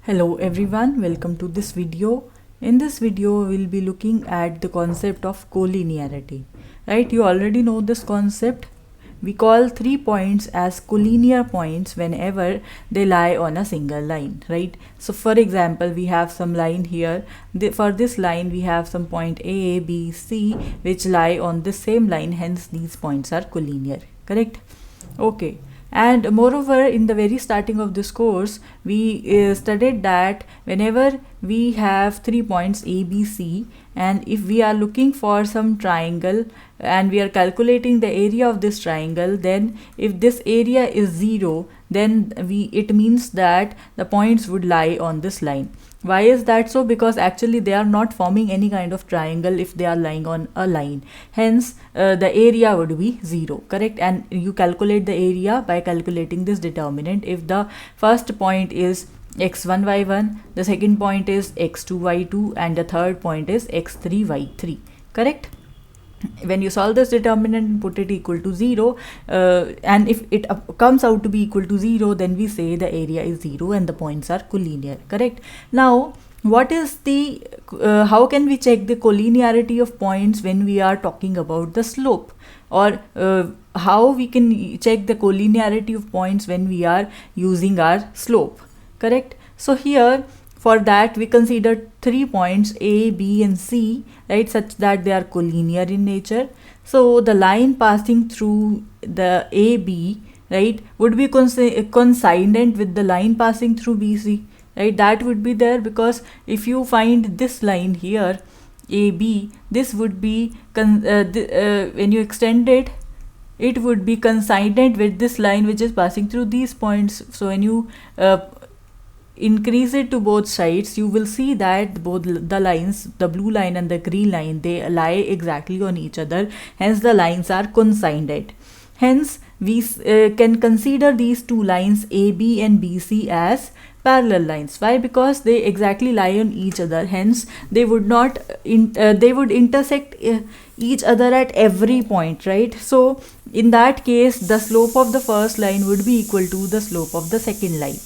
Hello everyone, welcome to this video. In this video, we'll be looking at the concept of collinearity. Right, you already know this concept. We call 3 points as collinear points whenever they lie on a single line, right? So for example, we have some line here. For this line, we have some point A, B, C, which lie on the same line. Hence, these points are collinear, correct? Okay. And moreover, in the very starting of this course, we studied that whenever we have 3 points A, B, C, and if we are looking for some triangle and we are calculating the area of this triangle, then if this area is 0, then it means that the points would lie on this line. Why is that so? Because actually they are not forming any kind of triangle if they are lying on a line. Hence, the area would be 0, correct? And you calculate the area by calculating this determinant. If the first point is x1, y1, the second point is x2, y2, and the third point is x3, y3, correct? When you solve this determinant and put it equal to 0, and if it comes out to be equal to 0, then we say the area is 0 and the points are collinear, correct? Now, what is the how can we check the collinearity of points when we are talking about the slope, or how we can check the collinearity of points when we are using our slope, correct? So here, for that, we consider 3 points A, B, and C, right, such that they are collinear in nature. So the line passing through the AB, right, would be coincident with the line passing through BC, right? That would be there, because if you find this line here, AB, this would be when you extend it, it would be coincident with this line which is passing through these points. So when you increase it to both sides, you will see that both the lines, the blue line and the green line, they lie exactly on each other. Hence the lines are coincident. Hence we can consider these two lines AB and BC as parallel lines. Why? Because they exactly lie on each other. Hence they would not they would intersect each other at every point, right? So in that case, the slope of the first line would be equal to the slope of the second line,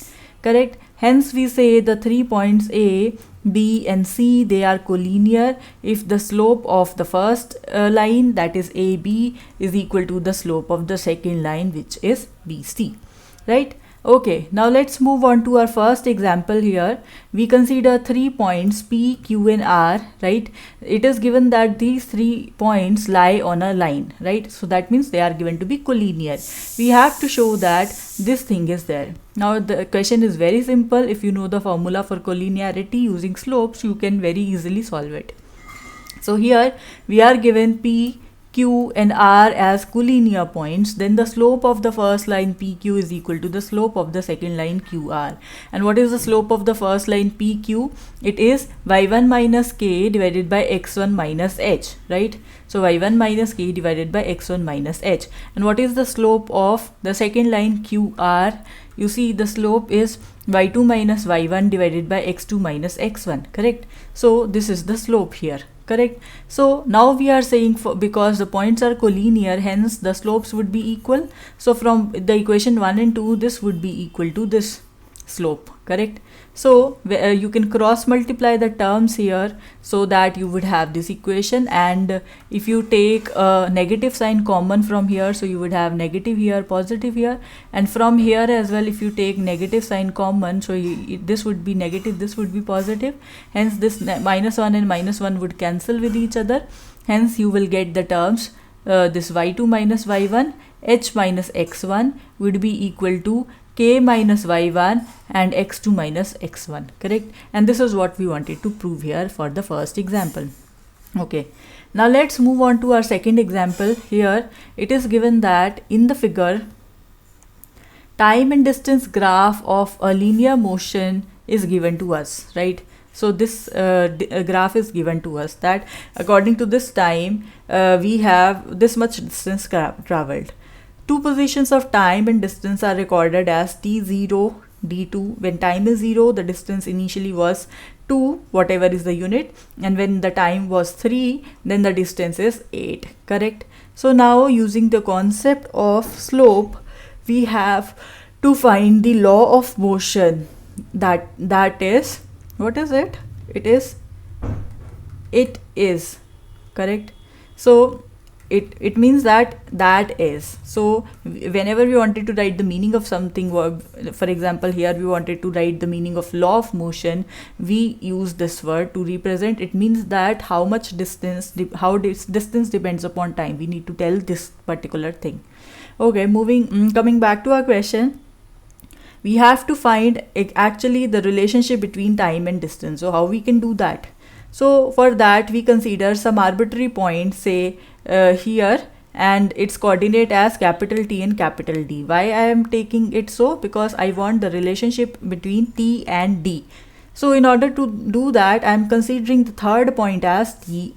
correct? Hence we say the 3 points A, B, and C, they are collinear if the slope of the first line, that is AB, is equal to the slope of the second line, which is BC, right? Okay, now let's move on to our first example here. We consider 3 points P, Q, and R, right? It is given that these 3 points lie on a line, right? So that means they are given to be collinear. We have to show that this thing is there. Now the question is very simple. If you know the formula for collinearity using slopes, you can very easily solve it. So here we are given P, Q, and R as collinear points. Then the slope of the first line PQ is equal to the slope of the second line QR. And what is the slope of the first line PQ? It is y1 minus k divided by x1 minus h, right? So y1 minus k divided by x1 minus h. And what is the slope of the second line QR? You see the slope is y2 minus y1 divided by x2 minus x1, correct? So this is the slope here, correct? So now we are saying because the points are collinear, hence the slopes would be equal. So from the equation 1 and 2, this would be equal to this slope, correct? So you can cross multiply the terms here so that you would have this equation. And if you take a negative sign common from here, so you would have negative here, positive here, and from here as well, if you take negative sign common, so this would be negative, this would be positive. Hence this minus 1 and minus 1 would cancel with each other. Hence you will get the terms this y2 minus y1, h minus x1 would be equal to k minus y1 and x2 minus x1, correct? And this is what we wanted to prove here for the first example. Okay, now let's move on to our second example. Here it is given that in the figure, time and distance graph of a linear motion is given to us, right? So this graph is given to us that according to this time, we have this much distance traveled. Two positions of time and distance are recorded as t0, d2. When time is 0, the distance initially was 2, whatever is the unit, and when the time was 3, then the distance is 8, correct? So now using the concept of slope, we have to find the law of motion that is, what is it? It is correct. So it means that is. So whenever we wanted to write the meaning of something, for example here we wanted to write the meaning of law of motion, we use this word to represent. It means that how much distance, how this distance depends upon time. We need to tell this particular thing. Okay, coming back to our question, we have to find actually the relationship between time and distance. So how we can do that? So for that we consider some arbitrary point, say here, and its coordinate as capital T and capital D. Why I am taking it so? Because I want the relationship between T and D. So in order to do that, I am considering the third point as D.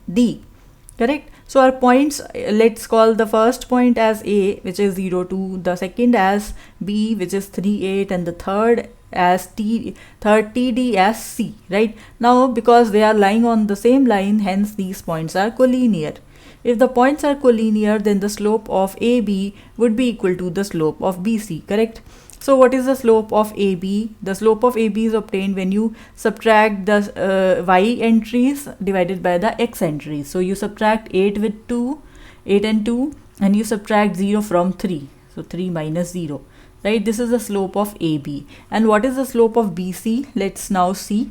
Correct? So our points, let's call the first point as A, which is 0, 2, the second as B, which is 3, 8, and the third TD as C, right? Now because they are lying on the same line, hence these points are collinear. If the points are collinear, then the slope of AB would be equal to the slope of BC, correct? So what is the slope of AB? The slope of AB is obtained when you subtract the y entries divided by the x entries. So you subtract 8 with 2, 8 and 2, and you subtract 0 from 3. So 3 minus 0, right? This is the slope of AB. And what is the slope of BC? Let's now see.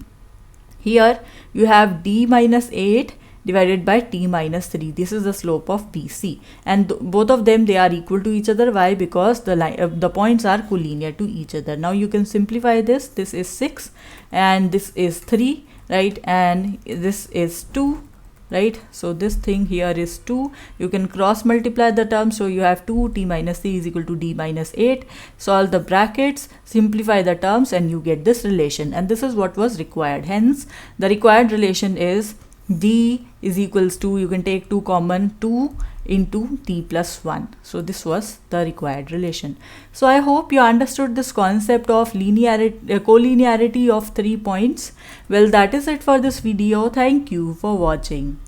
Here you have D minus 8 divided by T minus 3. This is the slope of BC, and both of them, they are equal to each other. Why? Because the points are collinear to each other. Now you can simplify this. This is 6 and this is 3, right? And this is 2, right? So this thing here is 2. You can cross multiply the terms. So you have 2 T minus 3 is equal to D minus 8. Solve the brackets, simplify the terms, and you get this relation. And this is what was required. Hence the required relation is D is equals to, you can take 2 common, 2 into T plus 1. So this was the required relation. So I hope you understood this concept of collinearity of 3 points. Well, that is it for this video. Thank you for watching.